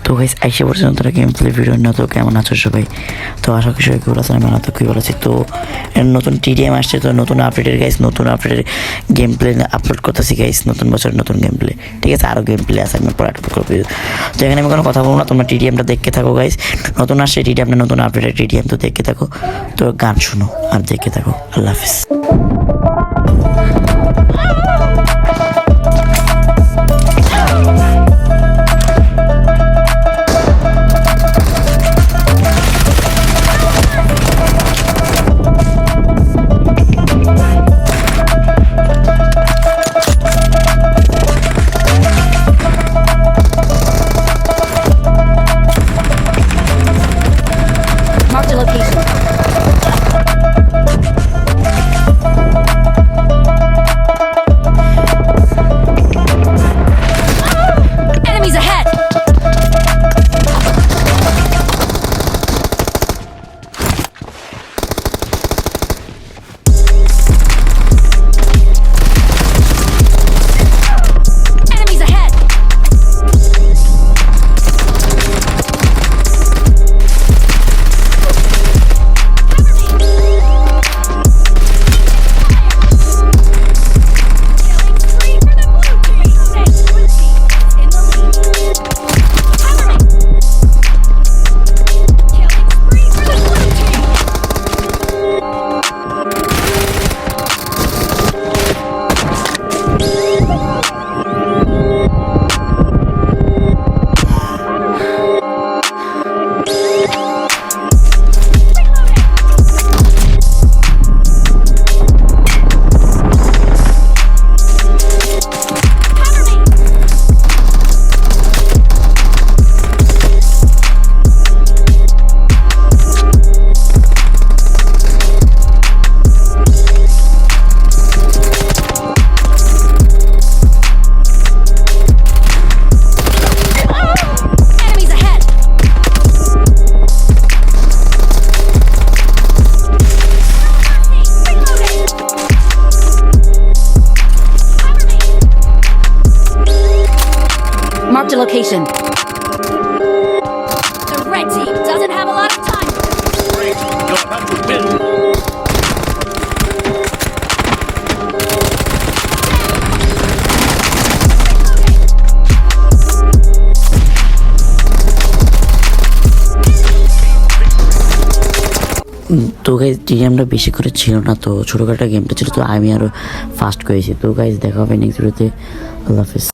তো গাইস আইসে পর্যন্ত তারা গেম প্লে ভিডিও না। তো কেমন আছো সবাই? তো আশা করি সবাই ভালো আছেন, আমি তো খুবই ভালো আছি। তো নতুন টিডিএম আসছে, তো নতুন আপডেটের গাইস, নতুন আপডেটের গেম প্লে আপলোড করতেছি গাইস। নতুন বছরের নতুন গেম প্লে, ঠিক আছে? আরও গেম প্লে আছে, আমি পরে আপলোড করবো। তো এখানে আমি কোনো কথা বলবো না, তোমরা টিডিএমটা দেখতে থাকো গাইস। নতুন আসছে টিডিএমটা, নতুন আপডেটের টিডিএম, তো দেখতে থাকো। তো গান শুনো আর দেখতে থাকো। আল্লাহ হাফিজ। Marked a location. Enemies ahead! Enemies ahead! Enemies ahead! Marked a location. The red team doesn't have a lot of time. Great, you're about to win. তো গাইজ টিডিএমটা বেশি করে ছিল না, তো ছোটোখাটো গেমটা ছিল, তো আমি আরও ফাস্ট করেছি। তো গাইজ দেখা হবে নেক্সট ভিডিওতে। আল্লাহ হাফিজ।